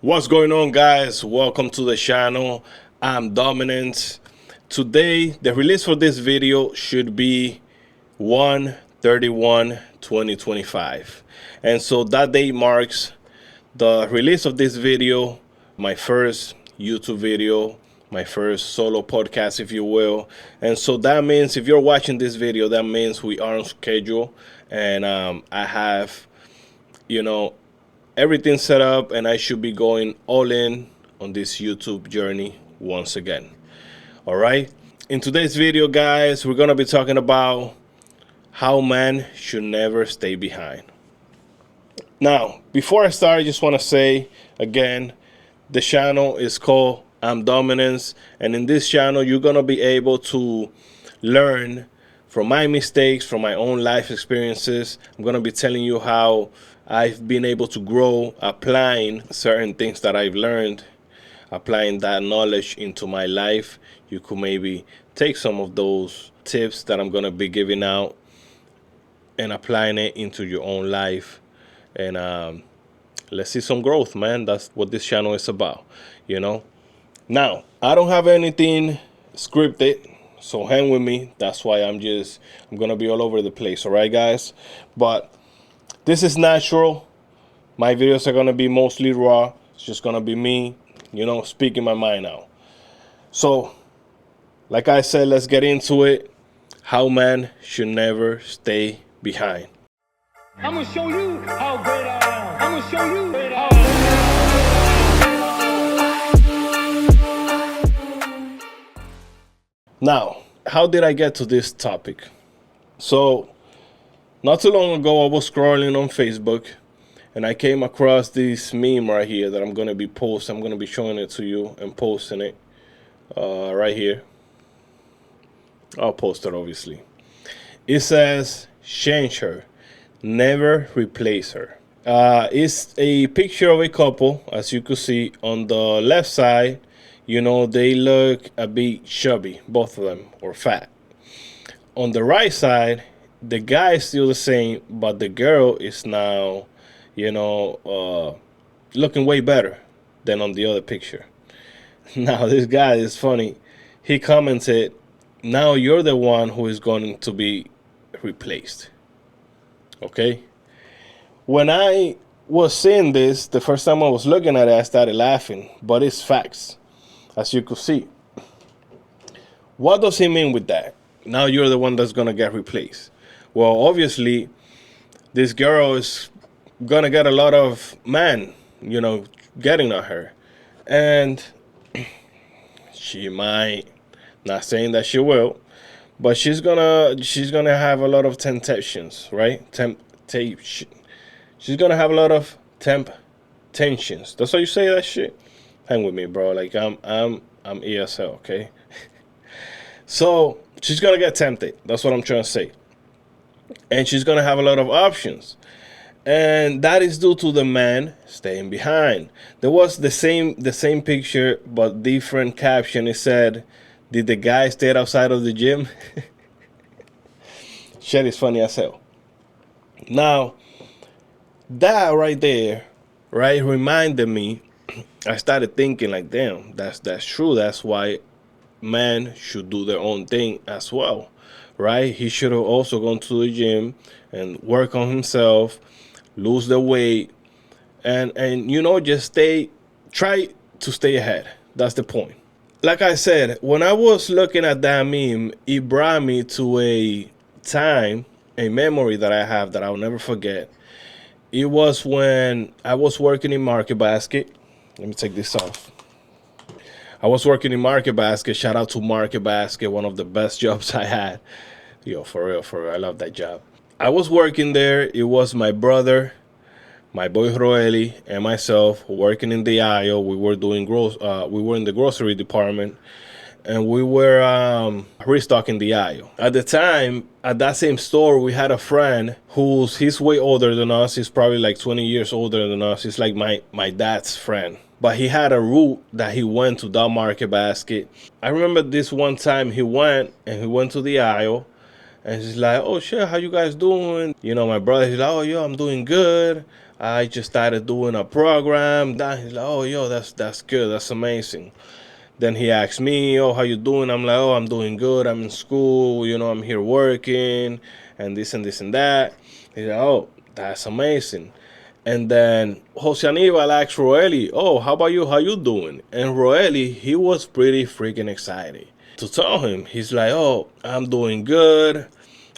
What's going on, guys? Welcome to the channel. I'm Dominance. Today the release for this video should be 1/31/2025, and so that date marks the release of this video, my first YouTube video, my first solo podcast, if you will. And so that means if you're watching this video, that means we are on schedule, and I have everything set up, and I should be going all in on this YouTube journey once again. All right. In today's video, guys, we're going to be talking about how man should never stay behind. Now, before I start, I just want to say again, the channel is called I'm Dominance, and in this channel, you're going to be able to learn from my mistakes, from my own life experiences. I'm going to be telling you how I've been able to grow, applying certain things that I've learned, applying that knowledge into my life. You could maybe take some of those tips that I'm going to be giving out and applying it into your own life. And let's see some growth, man. That's what this channel is about, Now, I don't have anything scripted, so hang with me. That's why I'm going to be all over the place, all right, guys? But this is natural. My videos are going to be mostly raw. It's just going to be me, speaking my mind out. So, like I said, let's get into it. How man should never stay behind. I'm going to show you how great I am. I'm going to show you how Now, how did I get to this topic? So, not too long ago, I was scrolling on Facebook, and I came across this meme right here that I'm going to be posting. I'm going to be showing it to you and posting it right here. I'll post it, obviously. It says, change her, never replace her. It's a picture of a couple, as you can see. On the left side, they look a bit chubby, both of them, or fat. On the right side, the guy is still the same, but the girl is now, looking way better than on the other picture. Now, this guy is funny. He commented, now you're the one who is going to be replaced. Okay? When I was seeing this, the first time I was looking at it, I started laughing. But it's facts, as you could see. What does he mean with that? Now you're the one that's going to get replaced. Well, obviously, this girl is going to get a lot of men, getting at her. And she might, not saying that she will, but she's gonna have a lot of temptations, right? She's going to have a lot of temptations. That's how you say that shit? Hang with me, bro. Like, I'm ESL, okay? So, she's going to get tempted. That's what I'm trying to say. And she's going to have a lot of options. And that is due to the man staying behind. There was the same picture, but different caption. It said, did the guy stay outside of the gym? Shit is funny as hell. Now, that right there, right, reminded me. I started thinking like, damn, that's true. That's why men should do their own thing as well. Right? He should have also gone to the gym and work on himself, lose the weight, and just try to stay ahead. That's the point. Like I said, when I was looking at that meme, it brought me to a memory that I have that I'll never forget. It was when I was working in Market Basket. Let me take this off. I was working in Market Basket. Shout out to Market Basket, one of the best jobs I had. Yo, for real, I love that job. I was working there. It was my brother, my boy Roeli, and myself working in the aisle. We were doing we were in the grocery department, and we were restocking the aisle. At the time, at that same store, we had a friend he's way older than us. He's probably like 20 years older than us. He's like my dad's friend. But he had a route that he went to that Market Basket. I remember this one time he went to the aisle, and he's like, oh shit, how you guys doing? My brother, he's like, oh yo, I'm doing good. I just started doing a program. That he's like, oh, yo, that's good. That's amazing. Then he asked me, oh, how you doing? I'm like, oh, I'm doing good. I'm in school. You know, I'm here working and this and this and that. He's like, oh, that's amazing. And then Jose Anibal asked Roeli, oh, how about you? How you doing? And Roeli, he was pretty freaking excited to tell him. He's like, oh, I'm doing good.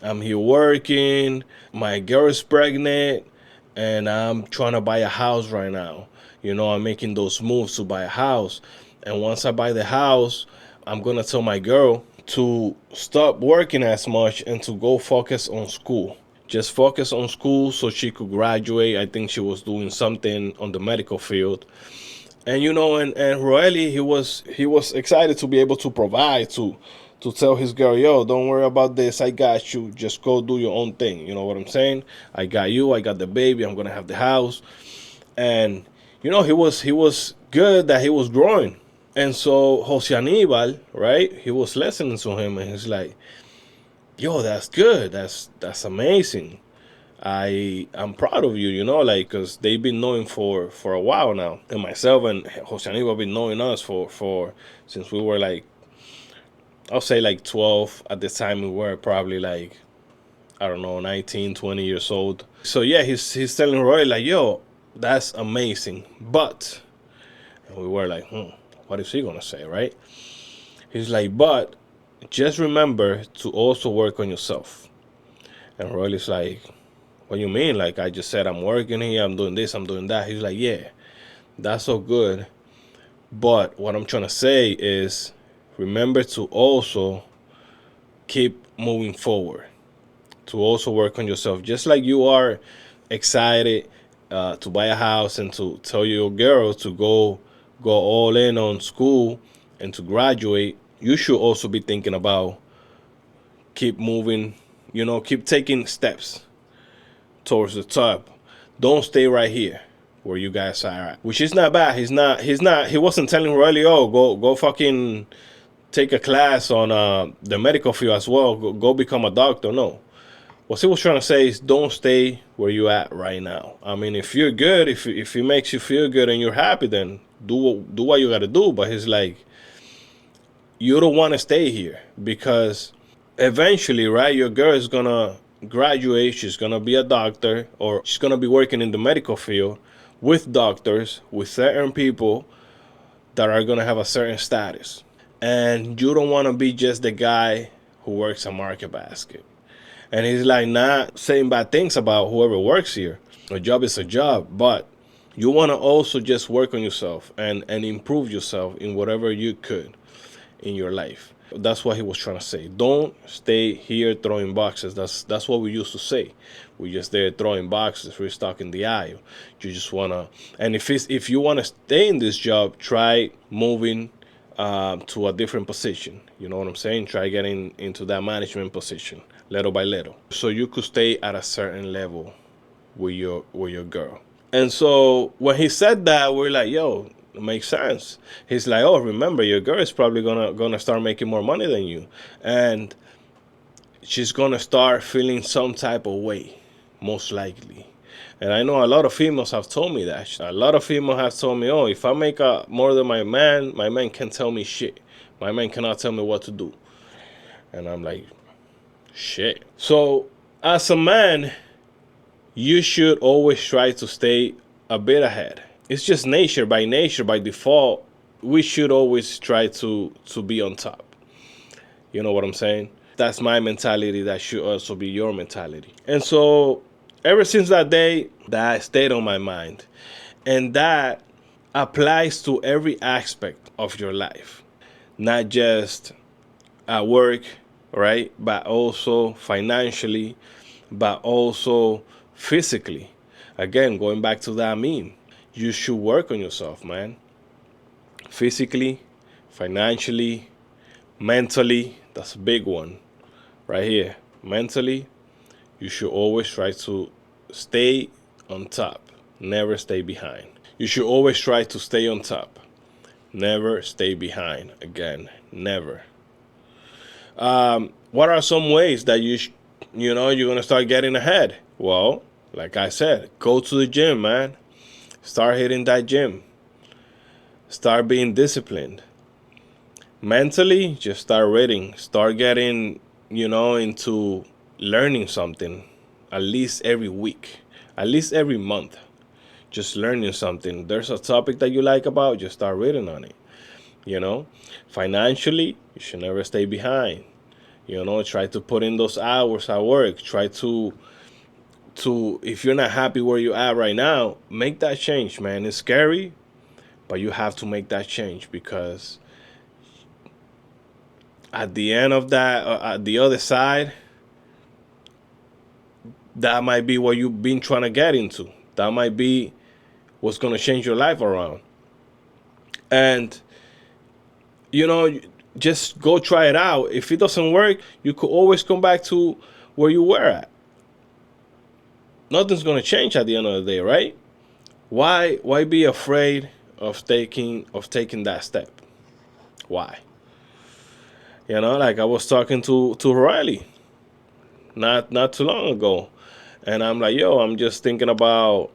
I'm here working. My girl is pregnant. And I'm trying to buy a house right now. You know, I'm making those moves to buy a house. And once I buy the house, I'm going to tell my girl to stop working as much and to go focus on school. Just focus on school so she could graduate. I think she was doing something on the medical field. And you know, and Roeli, he was excited to be able to provide to tell his girl, yo, don't worry about this. I got you. Just go do your own thing. You know what I'm saying? I got you. I got the baby. I'm gonna have the house. And you know, he was good that he was growing. And so Jose Anibal, right? He was listening to him, and he's like, yo, that's good. That's amazing. I'm proud of you, you know, like, because they've been knowing for a while now, and myself and Jose Anibal have been knowing us for since we were like, I'll say like 12 at the time. We were probably like, I don't know, 19, 20 years old. So yeah, he's telling Roy like, yo, that's amazing, but, and we were like, what is he gonna say, right? He's like, but just remember to also work on yourself. And Roy's like, what do you mean? Like, I just said I'm working here, I'm doing this, I'm doing that. He's like, yeah, that's so good. But what I'm trying to say is remember to also keep moving forward, to also work on yourself. Just like you are excited to buy a house and to tell your girl to go all in on school and to graduate, you should also be thinking about keep moving, you know, keep taking steps towards the top. Don't stay right here where you guys are at. Which is not bad. He wasn't telling Riley, oh, go fucking take a class on the medical field as well. Go become a doctor. No. What he was trying to say is don't stay where you at right now. I mean, if you're good, if it makes you feel good and you're happy, then do what you gotta do. But he's like, you don't want to stay here because eventually, right, your girl is gonna graduate, she's gonna be a doctor, or she's gonna be working in the medical field with doctors, with certain people that are gonna have a certain status. And you don't wanna be just the guy who works a market basket. And he's like, not saying bad things about whoever works here. A job is a job, but you wanna also just work on yourself and improve yourself in whatever you could in your life. That's what he was trying to say. Don't stay here throwing boxes. That's what we used to say. We just there throwing boxes, restocking the aisle. You just wanna, and if you wanna stay in this job, try moving to a different position. You know what I'm saying? Try getting into that management position, little by little, so you could stay at a certain level with your girl. And so when he said that, we're like, yo, it makes sense. He's like, oh, remember, your girl is probably gonna start making more money than you, and she's gonna start feeling some type of way, most likely. And I know a lot of females have told me that. A lot of females have told me, oh, if I make more than my man can't tell me shit. My man cannot tell me what to do. And I'm like, shit. So as a man, you should always try to stay a bit ahead. It's just nature, by default, we should always try to be on top. You know what I'm saying? That's my mentality. That should also be your mentality. And so ever since that day, that stayed on my mind. And that applies to every aspect of your life. Not just at work, right? But also financially, but also physically. Again, going back to that meme. You should work on yourself, man. Physically, financially, mentally. That's a big one right here. Mentally, you should always try to stay on top. Never stay behind. You should always try to stay on top. Never stay behind. Again, never. What are some ways that you're going to start getting ahead? Well, Like I said, go to the gym, man. Start hitting that gym. Start being disciplined. Mentally, just start reading. Start getting, into learning something at least every week, at least every month. Just learning something. There's a topic that you like about, just start reading on it. You know, financially, you should never stay behind. Try to put in those hours at work. Try to if you're not happy where you at right now, make that change, man. It's scary, but you have to make that change because at the end of that, at the other side, that might be what you've been trying to get into. That might be what's going to change your life around. And, you know, just go try it out. If it doesn't work, you could always come back to where you were at. Nothing's going to change at the end of the day, right? Why be afraid of taking that step? Why? Like I was talking to Riley not too long ago, and I'm like, yo, I'm just thinking about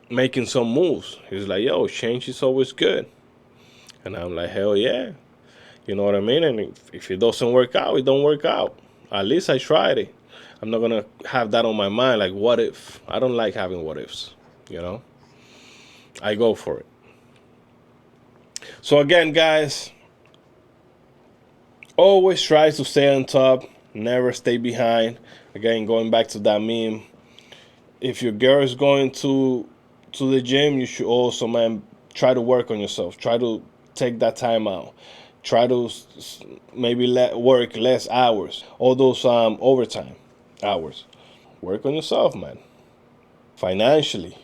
making some moves. He's like, yo, change is always good. And I'm like, hell yeah. You know what I mean? And if it doesn't work out, it don't work out. At least I tried it. I'm not gonna have that on my mind. Like, what if? I don't like having what ifs. I go for it. So again, guys, always try to stay on top. Never stay behind. Again, going back to that meme. If your girl is going to the gym, you should also, man, try to work on yourself. Try to take that time out. Try to maybe work less hours. All those overtime hours. Work on yourself, man. Financially,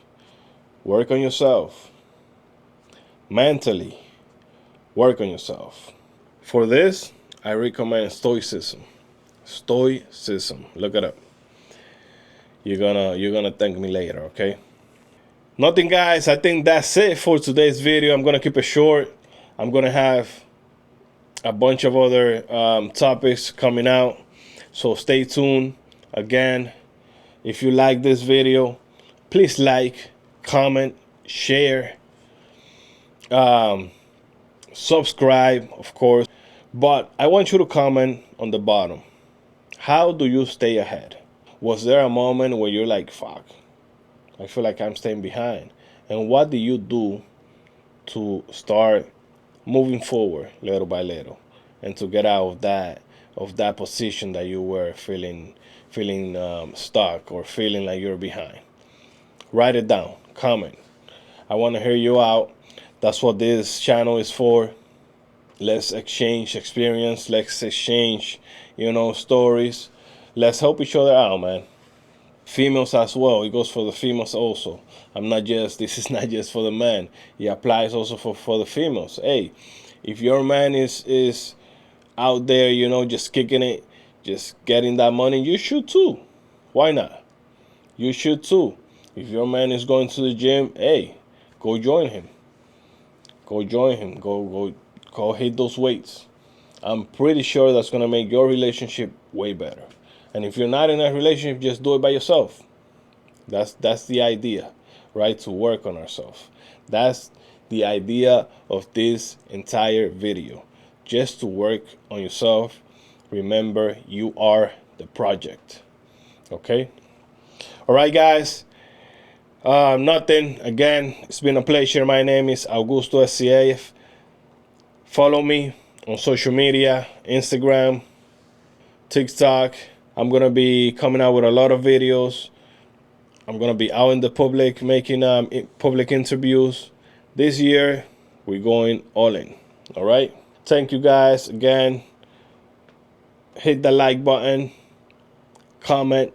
work on yourself. Mentally, work on yourself. For this, I recommend Stoicism. Stoicism. Look it up. You're gonna thank me later, okay? Nothing, guys. I think that's it for today's video. I'm gonna keep it short. I'm gonna have a bunch of other topics coming out, so stay tuned. Again, if you like this video, please like, comment, share, subscribe, of course. But I want you to comment on the bottom. How do you stay ahead? Was there a moment where you're like, fuck, I feel like I'm staying behind? And what do you do to start moving forward little by little and to get out of that position that you were feeling stuck or feeling like you're behind? Write it down. Comment. I want to hear you out. That's what this channel is for. Let's exchange experience. Let's exchange, stories. Let's help each other out, man. Females as well. It goes for the females also. This is not just for the men. It applies also for the females. Hey, if your man is out there, just kicking it, just getting that money, you should too. Why not? You should too. If your man is going to the gym, hey, go join him. Go join him. Go hit those weights. I'm pretty sure that's gonna make your relationship way better. And if you're not in a relationship, just do it by yourself. That's the idea, right? To work on ourselves. That's the idea of this entire video. Just to work on yourself. Remember, you are the project. Okay? All right, guys. Nothing. Again, it's been a pleasure. My name is Augusto SCAF. Follow me on social media, Instagram, TikTok. I'm going to be coming out with a lot of videos. I'm going to be out in the public making public interviews. This year, we're going all in. All right? Thank you, guys. Again, hit the like button, comment,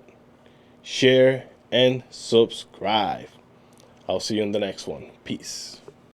share, and subscribe. I'll see you in the next one. Peace.